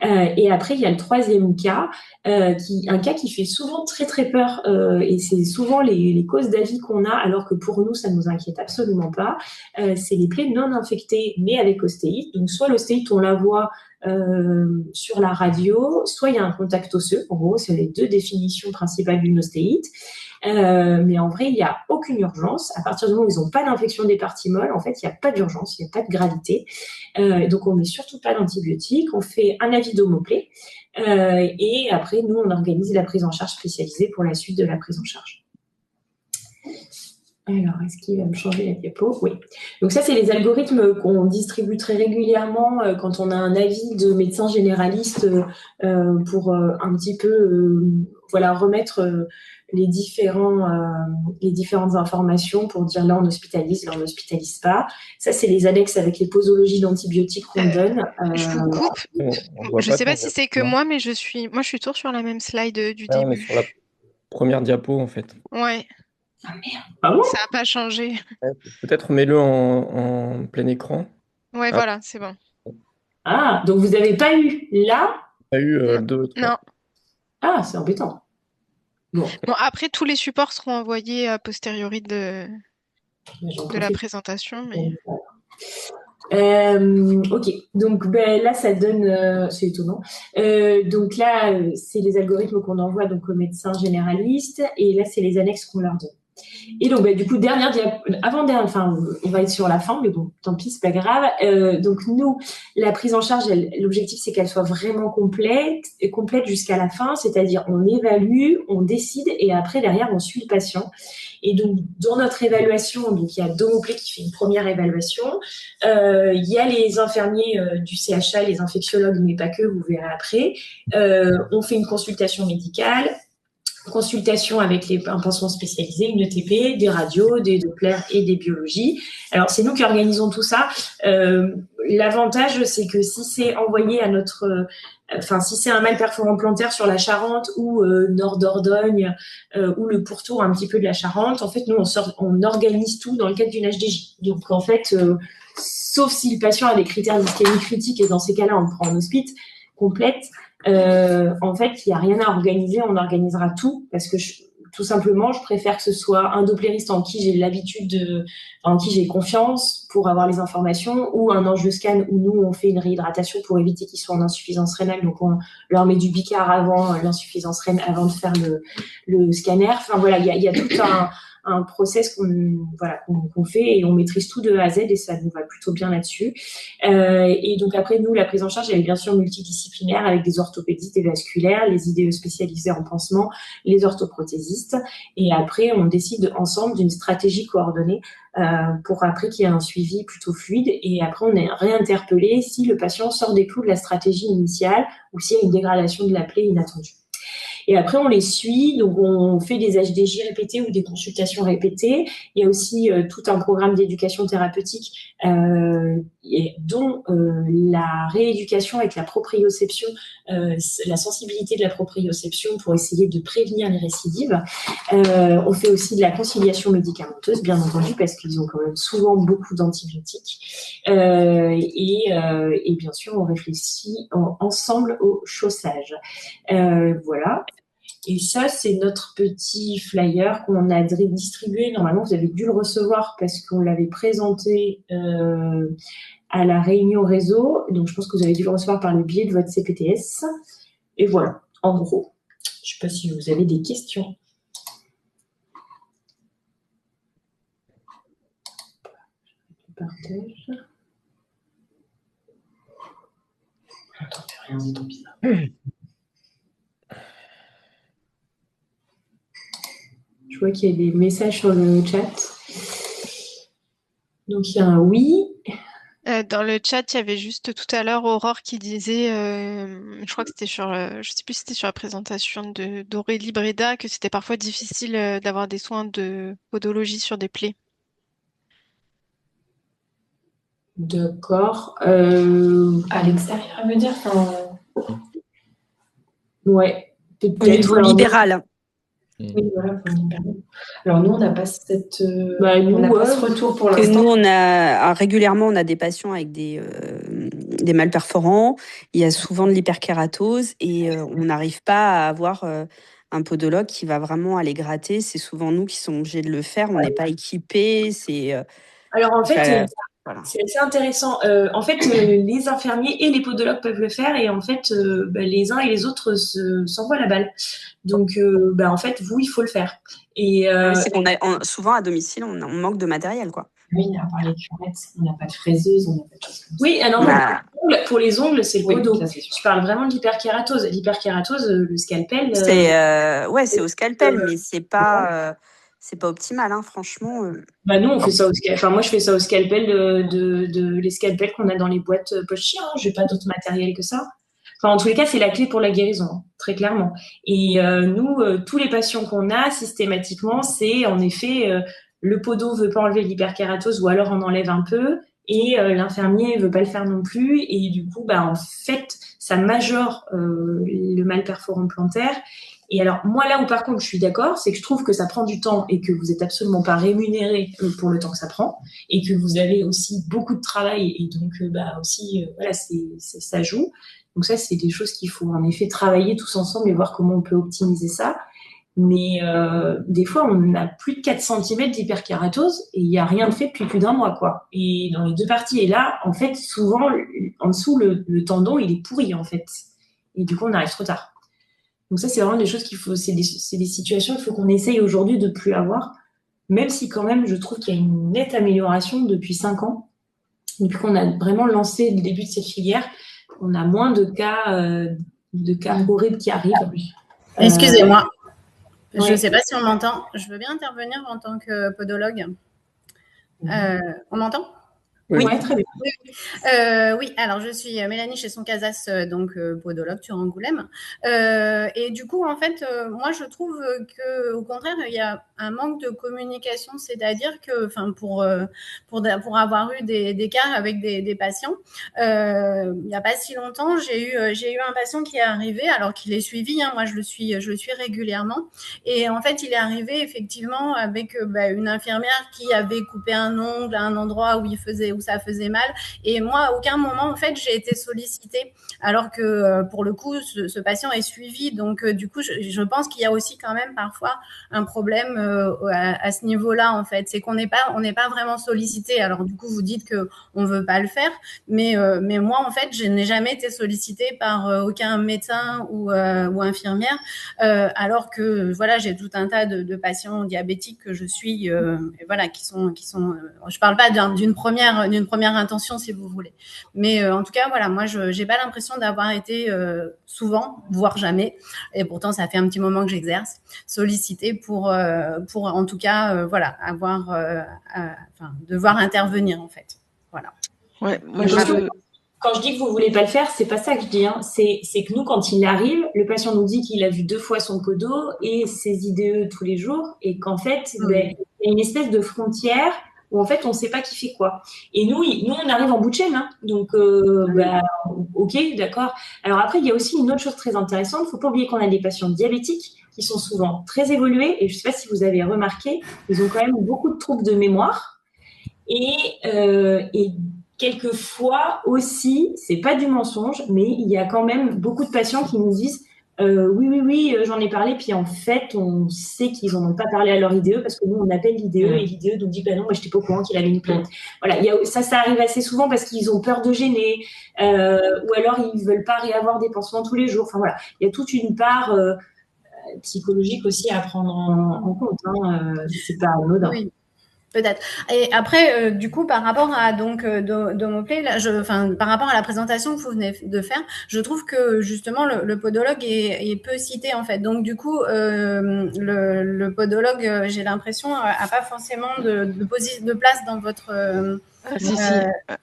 Et après, il y a le troisième cas, un cas qui fait souvent très très peur, et c'est souvent les causes d'avis qu'on a, alors que pour nous, ça ne nous inquiète absolument pas. C'est les plaies non infectées, mais avec ostéite. Donc, soit l'ostéite, on la voit sur la radio, soit il y a un contact osseux. En gros, c'est les 2 définitions principales d'une ostéite. Mais en vrai, il n'y a aucune urgence. À partir du moment où ils n'ont pas d'infection des parties molles, en fait, il n'y a pas d'urgence, il n'y a pas de gravité. Donc, on ne met surtout pas d'antibiotiques. On fait un avis d'Homoplay. Et après, nous, on organise la prise en charge spécialisée pour la suite de la prise en charge. Alors, est-ce qu'il va me changer la diapo? Oui. Donc ça, c'est les algorithmes qu'on distribue très régulièrement quand on a un avis de médecin généraliste pour un petit peu remettre les différentes informations pour dire là, on hospitalise, là, on n'hospitalise pas. Ça, c'est les annexes avec les posologies d'antibiotiques qu'on donne. Je vous coupe. On voit Je pas sais pas ton si c'est diapo, que là. moi, mais je suis toujours sur la même slide du Ouais, on est début. sur la première diapo en fait. Ouais, Ah bon? ça n'a pas changé. Ouais, peut-être mets-le en plein écran. Ouais, Ah, voilà, c'est bon. Ah, donc vous n'avez pas eu là? on a eu Non, 2, 3. non. Ah, c'est embêtant. Bon, Bon, après, tous les supports seront envoyés a posteriori de j'en la profite. présentation, mais Ok, donc là ça donne, c'est étonnant. Donc là c'est les algorithmes qu'on envoie donc aux médecins généralistes et là c'est les annexes qu'on leur donne. Et donc, du coup, avant-dernière, enfin, on va être sur la fin, mais bon, tant pis, c'est pas grave. Donc, nous, la prise en charge, l'objectif, c'est qu'elle soit vraiment complète jusqu'à la fin, c'est-à-dire on évalue, on décide, et après, derrière, on suit le patient. Et donc, dans notre évaluation, donc il y a Domoplay qui fait une première évaluation. Il y a les infirmiers du CHA, les infectiologues, mais pas que, vous verrez après. On fait une consultation médicale. Consultation avec un pansement spécialisé, une ETP, des radios, des Doppler et des biologies. Alors, c'est nous qui organisons tout ça. L'avantage, c'est que si c'est envoyé à si c'est un mal perforant plantaire sur la Charente ou nord Dordogne ou le pourtour un petit peu de la Charente, en fait, nous, on organise tout dans le cadre d'une HDJ. Donc, en fait, sauf si le patient a des critères d'ischémie critique, et dans ces cas-là, on le prend en hospice complète. En fait, il n'y a rien à organiser, on organisera tout parce que tout simplement, je préfère que ce soit un dopplériste en qui j'ai en qui j'ai confiance pour avoir les informations, ou un ange de scan où nous on fait une réhydratation pour éviter qu'ils soient en insuffisance rénale, donc on leur met du bicard avant l'insuffisance rénale avant de faire le scanner. Enfin voilà, il y a tout un process qu'on fait, et on maîtrise tout de A à Z, et ça nous va plutôt bien là-dessus. Et donc après, nous, la prise en charge, elle est bien sûr multidisciplinaire avec des orthopédistes et vasculaires, les IDE spécialisés en pansement, les orthoprothésistes, et après, on décide ensemble d'une stratégie coordonnée pour après qu'il y ait un suivi plutôt fluide, et après, on est réinterpellé si le patient sort des clous de la stratégie initiale ou s'il y a une dégradation de la plaie inattendue. Et après, on les suit, donc on fait des HDJ répétés ou des consultations répétées. Il y a aussi tout un programme d'éducation thérapeutique, dont la rééducation avec la proprioception, la sensibilité de la proprioception pour essayer de prévenir les récidives. On fait aussi de la conciliation médicamenteuse, bien entendu, parce qu'ils ont quand même souvent beaucoup d'antibiotiques. Et bien sûr, on réfléchit ensemble au chaussage. Voilà. Et ça, c'est notre petit flyer qu'on a distribué. Normalement, vous avez dû le recevoir parce qu'on l'avait présenté à la réunion réseau. Donc, je pense que vous avez dû le recevoir par le biais de votre CPTS. Et voilà, en gros. Je ne sais pas si vous avez des questions. Je partage. Attends, rien dit trop bizarre. Je vois qu'il y a des messages sur le chat. Donc, il y a un oui. Dans le chat, il y avait juste tout à l'heure Aurore qui disait, je crois que c'était je sais plus si c'était sur la présentation d'Aurélie Breda, que c'était parfois difficile d'avoir des soins de podologie sur des plaies. D'accord. À l'extérieur, elle veut dire Ouais. Au niveau libéral. Oui, voilà. Alors, nous, on n'a pas on n'a pas ce retour pour Que l'instant. nous, régulièrement, on a des patients avec des mal perforants. Il y a souvent de l'hyperkératose et on n'arrive pas à avoir un podologue qui va vraiment aller gratter. C'est souvent nous qui sommes obligés de le faire. On n'est pas équipés. Alors, en fait, voilà. C'est assez intéressant. En fait, les infirmiers et les podologues peuvent le faire, et en fait, les uns et les autres s'envoient la balle. Donc, en fait, vous, il faut le faire. Et c'est qu'on souvent à domicile, on manque de matériel, quoi. Oui, à part les curettes, on n'a pas de fraiseuse, on n'a pas de choses comme ça. Oui, alors pour les ongles, c'est le podo. Ça, c'est sûr. Je parle vraiment de l'hyperkératose. L'hyperkératose, le scalpel. C'est au scalpel, mais c'est pas optimal, hein, franchement. Nous, on fait ça au scalpel. Enfin, moi, je fais ça au scalpel les scalpels qu'on a dans les boîtes poche-chien. J'ai pas d'autre matériel que ça. Enfin, en tous les cas, c'est la clé pour la guérison, hein, très clairement. Et nous, tous les patients qu'on a, systématiquement, c'est en effet le podo veut pas enlever l'hyperkératose, ou alors on enlève un peu, et l'infirmier veut pas le faire non plus. Et du coup, en fait, ça majore le mal perforant plantaire. Et alors, moi, là où par contre je suis d'accord, c'est que je trouve que ça prend du temps et que vous n'êtes absolument pas rémunéré pour le temps que ça prend, et que vous avez aussi beaucoup de travail, et donc aussi, voilà, ça joue. Donc ça, c'est des choses qu'il faut en effet travailler tous ensemble et voir comment on peut optimiser ça. Mais des fois, on a plus de 4 cm d'hyperkératose et il n'y a rien de fait depuis plus d'un mois, quoi. Et dans les deux parties, et là, en fait, souvent, en dessous, le tendon, il est pourri, en fait. Et du coup, on arrive trop tard. Donc ça, c'est vraiment des choses qu'il faut, c'est des situations qu'il faut qu'on essaye aujourd'hui de plus avoir, même si quand même, je trouve qu'il y a une nette amélioration depuis 5 ans. Depuis qu'on a vraiment lancé le début de cette filière, on a moins de cas horribles qui arrivent. Excusez-moi, je ouais. ne sais pas si on m'entend. Je veux bien intervenir en tant que podologue. On m'entend ? Oui. Ouais, très bien. Oui, alors je suis Mélanie chez Son Casas, donc podologue sur Angoulême. Et du coup, en fait, moi, je trouve que, au contraire, il y a un manque de communication, c'est-à-dire que, enfin, pour avoir eu des cas avec des patients, il n'y a pas si longtemps, j'ai eu un patient qui est arrivé, alors qu'il est suivi, hein, moi, je le suis régulièrement, et en fait, il est arrivé effectivement avec une infirmière qui avait coupé un ongle à un endroit où ça faisait mal. Et moi, à aucun moment, en fait, j'ai été sollicitée, alors que pour le coup, ce patient est suivi. Donc, du coup, je pense qu'il y a aussi quand même parfois un problème à ce niveau-là, en fait. C'est qu'on n'est pas vraiment sollicité. Alors, du coup, vous dites qu'on ne veut pas le faire, mais moi, en fait, je n'ai jamais été sollicitée par aucun médecin ou infirmière, alors que voilà, j'ai tout un tas de patients diabétiques que je suis, voilà, qui sont. Je parle pas d'une première intention, si vous voulez, mais en tout cas, voilà, moi, je n'ai pas l'impression d'avoir été souvent, voire jamais, et pourtant, ça fait un petit moment que j'exerce, sollicitée pour en tout cas, voilà, devoir intervenir, en fait, voilà. Ouais, moi, Quand je dis que vous voulez pas le faire, c'est pas ça que je dis. Hein. C'est que nous, quand il arrive, le patient nous dit qu'il a vu 2 fois son podo et ses IDE tous les jours, et qu'en fait, il y a une espèce de frontière où en fait, on sait pas qui fait quoi. Et nous, on arrive en bout de chaîne. Hein. Donc, ok, d'accord. Alors après, il y a aussi une autre chose très intéressante. Faut pas oublier qu'on a des patients diabétiques qui sont souvent très évolués, et je sais pas si vous avez remarqué, ils ont quand même beaucoup de troubles de mémoire, et quelquefois aussi, c'est pas du mensonge, mais il y a quand même beaucoup de patients qui nous disent oui, j'en ai parlé, puis en fait, on sait qu'ils en ont pas parlé à leur IDE, parce que nous, on appelle l'IDE, et l'IDE nous dit non, moi, j'étais pas au courant qu'il avait une plainte. Voilà, ça arrive assez souvent parce qu'ils ont peur de gêner, ou alors ils veulent pas réavoir des pansements tous les jours. Enfin voilà, il y a toute une part psychologique aussi à prendre en compte. Hein. C'est pas anodin. Oui. Peut-être. Et après, du coup, par rapport à Domoplay, là, par rapport à la présentation que vous venez de faire, je trouve que justement le podologue est peu cité, en fait. Donc du coup, le podologue, j'ai l'impression, a pas forcément de place dans votre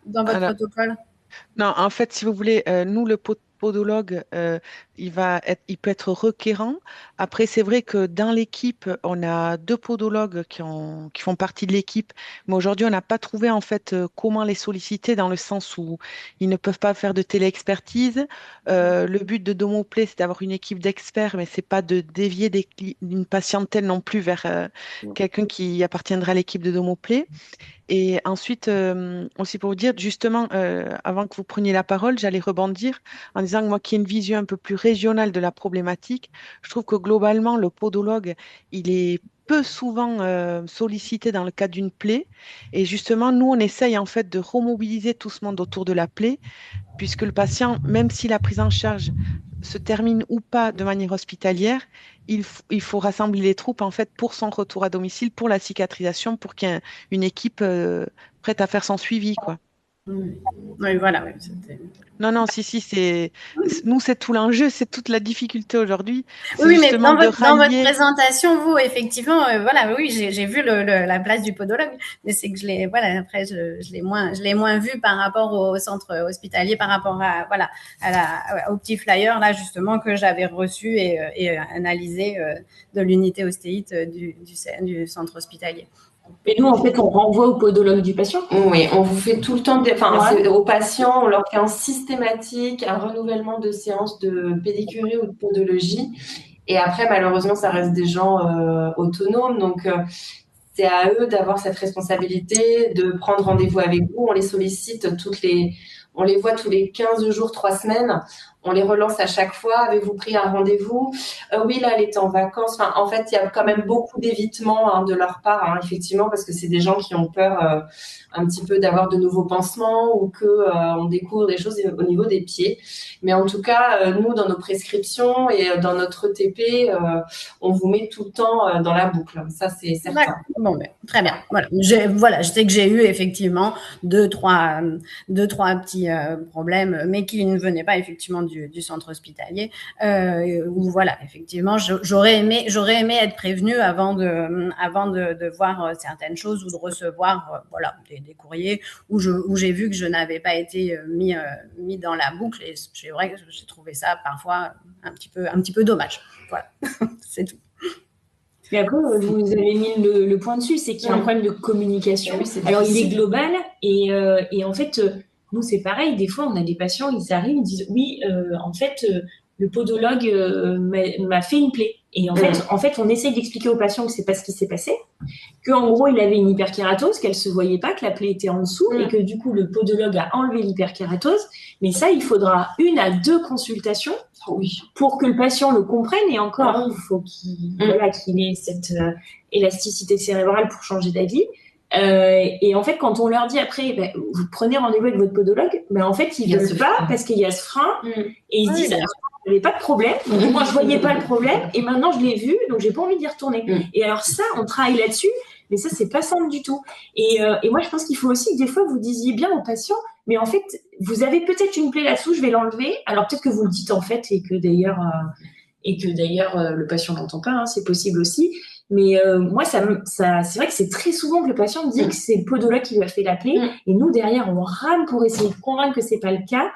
dans votre protocole. Non, en fait, si vous voulez, nous, le podologue, il peut être requérant. Après, c'est vrai que dans l'équipe, on a 2 podologues qui font partie de l'équipe, mais aujourd'hui, on n'a pas trouvé en fait comment les solliciter, dans le sens où ils ne peuvent pas faire de téléexpertise. Le but de Domoplay, c'est d'avoir une équipe d'experts, mais c'est pas de dévier d'une patientèle non plus vers quelqu'un qui appartiendra à l'équipe de Domoplay. Et ensuite, aussi pour vous dire, justement, avant que vous preniez la parole, j'allais rebondir en disant que moi, qui ai une vision un peu plus régionale de la problématique, je trouve que globalement, le podologue, il est peu souvent sollicité dans le cadre d'une plaie. Et justement, nous, on essaye en fait de remobiliser tout ce monde autour de la plaie, puisque le patient, même si la prise en charge se termine ou pas de manière hospitalière, il faut rassembler les troupes en fait pour son retour à domicile, pour la cicatrisation, pour qu'il y ait une équipe prête à faire son suivi, quoi. Oui, voilà. Oui, non, si, nous, c'est tout l'enjeu, c'est toute la difficulté aujourd'hui. Oui, mais dans votre présentation, vous, effectivement, voilà, oui, j'ai vu la place du podologue, mais c'est que après, je l'ai moins vu par rapport au centre hospitalier, par rapport au petit flyer, là, justement, que j'avais reçu et analysé de l'unité ostéite du centre hospitalier. Et nous, en fait, on renvoie au podologue du patient. Oui, on vous fait tout le temps, aux patients, on leur fait en systématique un renouvellement de séances de pédicurie ou de podologie. Et après, malheureusement, ça reste des gens autonomes. Donc, c'est à eux d'avoir cette responsabilité, de prendre rendez-vous avec vous. On les sollicite on les voit tous les 15 jours, 3 semaines. on les relance à chaque fois. Avez-vous pris un rendez-vous? Oui, là, elle était en vacances. Enfin, en fait, il y a quand même beaucoup d'évitement de leur part, effectivement, parce que c'est des gens qui ont peur un petit peu d'avoir de nouveaux pansements ou que on découvre des choses au niveau des pieds. Mais en tout cas, nous, dans nos prescriptions et dans notre TP, on vous met tout le temps dans la boucle. Ça, c'est certain. Bon, ben, très bien. Voilà. Je sais que j'ai eu effectivement deux, trois petits problèmes, mais qui ne venaient pas effectivement du centre hospitalier. Où voilà, effectivement, j'aurais aimé être prévenue avant de voir certaines choses ou de recevoir voilà des courriers où j'ai vu que je n'avais pas été mis dans la boucle. Et c'est vrai que j'ai trouvé ça parfois un petit peu dommage. Voilà, c'est tout. Mais après, vous avez mis le point dessus, c'est qu'il y a un problème de communication. Oui, alors, il est global et en fait, nous, c'est pareil. Des fois, on a des patients, ils arrivent, ils disent oui, en fait, le podologue m'a fait une plaie. Et en fait, on essaye d'expliquer aux patients que c'est pas ce qui s'est passé, qu'en gros, il avait une hyperkératose, qu'elle se voyait pas, que la plaie était en dessous et que du coup, le podologue a enlevé l'hyperkératose. Mais ça, il faudra 1 à 2 consultations pour que le patient le comprenne. Et encore, il faut qu'il ait cette élasticité cérébrale pour changer d'avis. Et en fait, quand on leur dit après, vous prenez rendez-vous avec votre podologue, en fait, ils veulent pas parce qu'il y a ce frein et ils se disent, il n'y avait pas de problème. Moi, je voyais pas le problème et maintenant, je l'ai vu, donc j'ai pas envie d'y retourner. Et alors ça, on travaille là-dessus, mais ça, c'est pas simple du tout. Et moi, je pense qu'il faut aussi que des fois, vous disiez bien aux patients, mais en fait, vous avez peut-être une plaie là-dessous, je vais l'enlever. Alors peut-être que vous le dites en fait et que d'ailleurs, le patient n'entend pas, c'est possible aussi. Mais moi, ça, c'est vrai que c'est très souvent que le patient me dit que c'est le podologue qui lui a fait la plaie. Et nous, derrière, on rame pour essayer de convaincre que c'est pas le cas.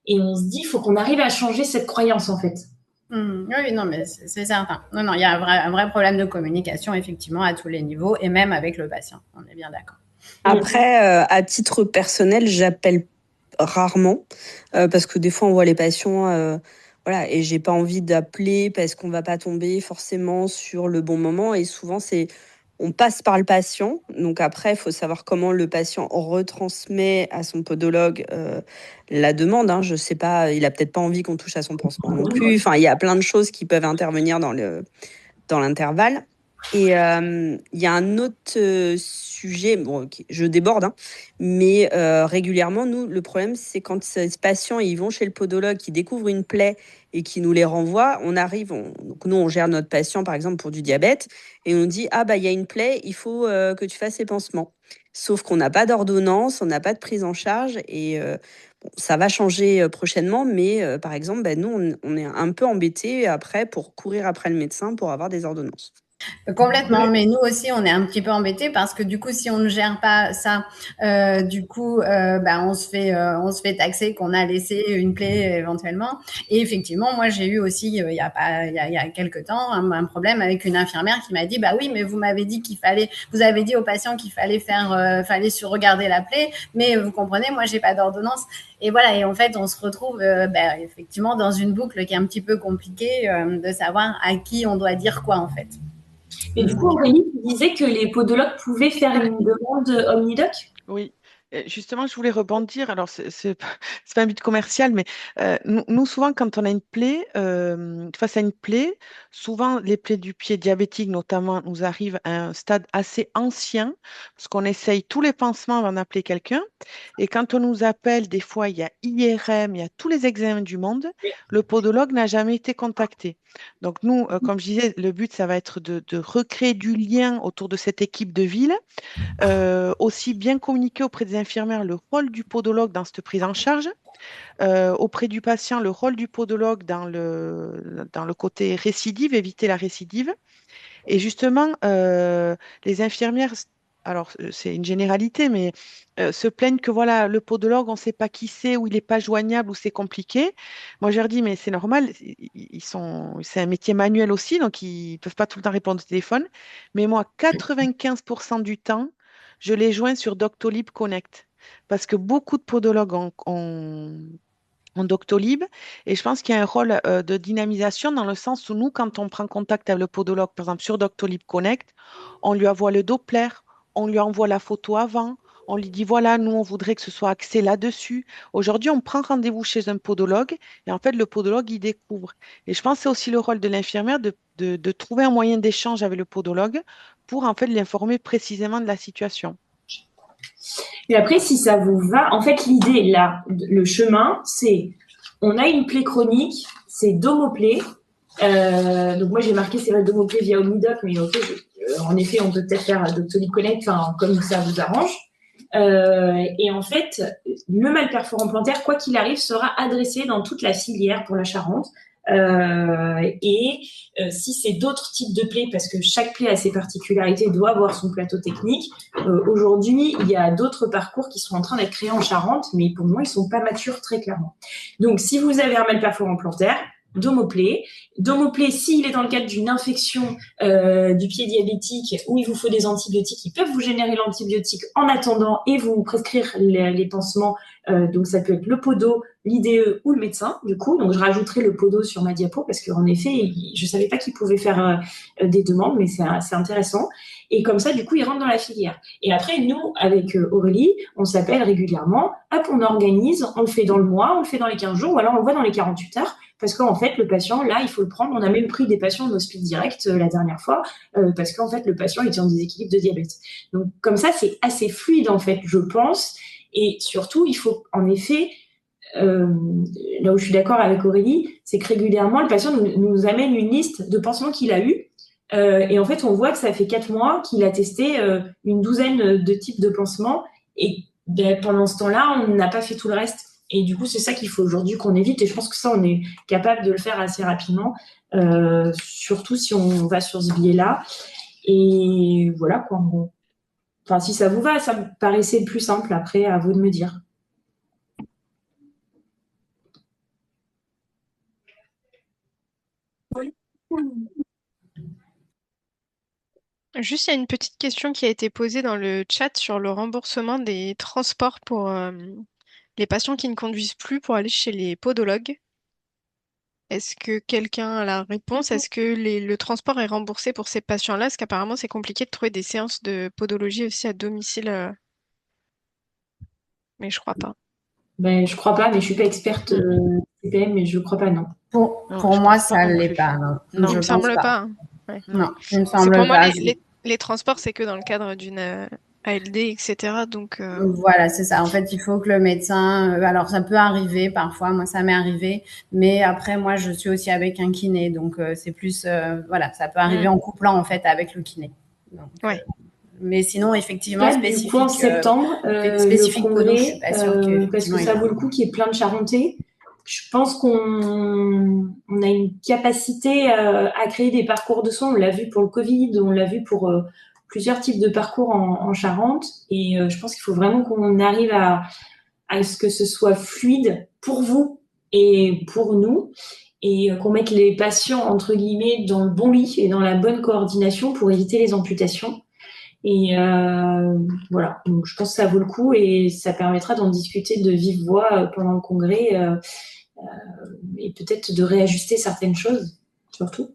Et on se dit, il faut qu'on arrive à changer cette croyance, en fait. Oui, non, mais c'est certain. Non, il y a un vrai problème de communication, effectivement, à tous les niveaux, et même avec le patient. On est bien d'accord. Après, à titre personnel, j'appelle rarement, parce que des fois, on voit les patients... voilà, et j'ai pas envie d'appeler parce qu'on va pas tomber forcément sur le bon moment. Et souvent, on passe par le patient. Donc après, il faut savoir comment le patient retransmet à son podologue la demande. Je sais pas, il a peut-être pas envie qu'on touche à son pansement non plus. Enfin, il y a plein de choses qui peuvent intervenir dans l'intervalle. Et il y a un autre sujet, bon, je déborde, mais régulièrement, nous, le problème, c'est quand ces patients ils vont chez le podologue, qui découvrent une plaie et qui nous les renvoient, on arrive, donc nous, on gère notre patient, par exemple, pour du diabète, et on dit, il y a une plaie, il faut que tu fasses les pansements. Sauf qu'on n'a pas d'ordonnance, on n'a pas de prise en charge, et ça va changer prochainement, mais par exemple, nous, on est un peu embêtés après pour courir après le médecin pour avoir des ordonnances. Complètement, mais nous aussi on est un petit peu embêtés parce que du coup si on ne gère pas ça, on se fait taxer qu'on a laissé une plaie éventuellement. Et effectivement, moi j'ai eu aussi il y a quelques temps un problème avec une infirmière qui m'a dit oui, mais vous m'avez dit vous avez dit aux patients qu'il fallait fallait regarder la plaie, mais vous comprenez, moi j'ai pas d'ordonnance. Et voilà, et en fait, on se retrouve effectivement dans une boucle qui est un petit peu compliquée de savoir à qui on doit dire quoi en fait. Mais du coup, Aurélie, tu disais que les podologues pouvaient faire une demande Omnidoc? Oui. Justement, je voulais rebondir. Alors, c'est pas un but commercial, mais nous, souvent, quand on a une plaie, face à une plaie, souvent, les plaies du pied diabétique, notamment, nous arrivent à un stade assez ancien, parce qu'on essaye tous les pansements avant d'appeler quelqu'un. Et quand on nous appelle, des fois, il y a IRM, il y a tous les examens du monde, le podologue n'a jamais été contacté. Donc, nous, comme je disais, le but, ça va être de recréer du lien autour de cette équipe de ville. Aussi bien communiquer auprès des infirmières le rôle du podologue dans cette prise en charge, auprès du patient le rôle du podologue dans le côté récidive, éviter la récidive. Et justement, les infirmières, alors c'est une généralité, mais se plaignent que voilà, le podologue, on ne sait pas qui c'est, ou il n'est pas joignable, ou c'est compliqué. Moi, je leur dis, mais c'est normal, c'est un métier manuel aussi, donc ils ne peuvent pas tout le temps répondre au téléphone. Mais moi, 95% du temps, je les joins sur Doctolib Connect. Parce que beaucoup de podologues ont Doctolib. Et je pense qu'il y a un rôle de dynamisation dans le sens où nous, quand on prend contact avec le podologue, par exemple sur Doctolib Connect, on lui envoie le Doppler, on lui envoie la photo avant, On lui dit, voilà, nous, on voudrait que ce soit axé là-dessus. Aujourd'hui, on prend rendez-vous chez un podologue et en fait, le podologue, il découvre. Et je pense que c'est aussi le rôle de l'infirmière de trouver un moyen d'échange avec le podologue pour en fait l'informer précisément de la situation. Et après, si ça vous va, en fait, l'idée, là, le chemin, c'est, on a une plaie chronique, c'est domoplée. Donc moi, j'ai marqué, c'est vrai, domoplée via Omnidoc, mais ok, en effet, on peut peut-être faire Doctolib Connect, enfin, comme ça vous arrange. Et en fait, le mal perforant plantaire, quoi qu'il arrive, sera adressé dans toute la filière pour la Charente. Si c'est d'autres types de plaies, parce que chaque plaie a ses particularités, doit avoir son plateau technique. Aujourd'hui, il y a d'autres parcours qui sont en train d'être créés en Charente, mais pour moi, ils sont pas matures très clairement. Donc, si vous avez un mal perforant plantaire, domoplée. Domoplée, s'il est dans le cadre d'une infection du pied diabétique où il vous faut des antibiotiques, ils peuvent vous générer l'antibiotique en attendant et vous prescrire les pansements. Donc, ça peut être le podo, l'IDE ou le médecin, du coup. Donc, je rajouterai le podo sur ma diapo parce qu'en effet, je savais pas qu'ils pouvaient faire des demandes, mais c'est intéressant. Et comme ça, du coup, ils rentrent dans la filière. Et après, nous, avec Aurélie, on s'appelle régulièrement. Hop, on organise, on le fait dans le mois, on le fait dans les 15 jours, ou alors on le voit dans les 48 heures. Parce qu'en fait, le patient, là, il faut le prendre. On a même pris des patients en hospice direct la dernière fois, parce qu'en fait, le patient était en déséquilibre de diabète. Donc, comme ça, c'est assez fluide, en fait, je pense. Et surtout, il faut, en effet, là où je suis d'accord avec Aurélie, c'est que régulièrement, le patient nous amène une liste de pansements qu'il a eu. Et en fait, on voit que ça fait 4 mois qu'il a testé une douzaine de types de pansements. Et ben, pendant ce temps-là, on n'a pas fait tout le reste. Et du coup, c'est ça qu'il faut aujourd'hui qu'on évite. Et je pense que ça, on est capable de le faire assez rapidement, surtout si on va sur ce biais-là. Et voilà, quoi. Bon. Enfin, si ça vous va, ça me paraissait le plus simple. Après, à vous de me dire. Juste, il y a une petite question qui a été posée dans le chat sur le remboursement des transports pour les patients qui ne conduisent plus pour aller chez les podologues. Est-ce que quelqu'un a la réponse? Est-ce que le transport est remboursé pour ces patients-là? Parce qu'apparemment, c'est compliqué de trouver des séances de podologie aussi à domicile, mais je crois pas. Ben, je crois pas, mais je suis pas experte CPM, mais je crois pas, non. Pour je moi, pense pas ça non l'est plus. pas. Non, Non, il je me pense semble pas. pas. Hein. Ouais. Non, il me C'est semble pour moi, pas. les transports, c'est que dans le cadre d'une ALD, etc. Donc, Voilà, c'est ça. En fait, il faut que le médecin. Alors, ça peut arriver parfois. Moi, ça m'est arrivé. Mais après, moi, je suis aussi avec un kiné, donc c'est plus. Voilà, ça peut arriver en couplant en fait avec le kiné. Donc, ouais. mais sinon, effectivement, Là, du coup, en septembre, le podo, je suis congrès, pas sûre que parce que ça vaut le coup qu'il y ait plein de Charentais. Je pense qu'on a une capacité à créer des parcours de soins. On l'a vu pour le Covid, on l'a vu pour plusieurs types de parcours en Charente. Et je pense qu'il faut vraiment qu'on arrive à ce que ce soit fluide pour vous et pour nous. Et qu'on mette les patients, entre guillemets, dans le bon lit et dans la bonne coordination pour éviter les amputations. Et voilà, donc je pense que ça vaut le coup et ça permettra d'en discuter de vive voix pendant le congrès et peut-être de réajuster certaines choses, surtout.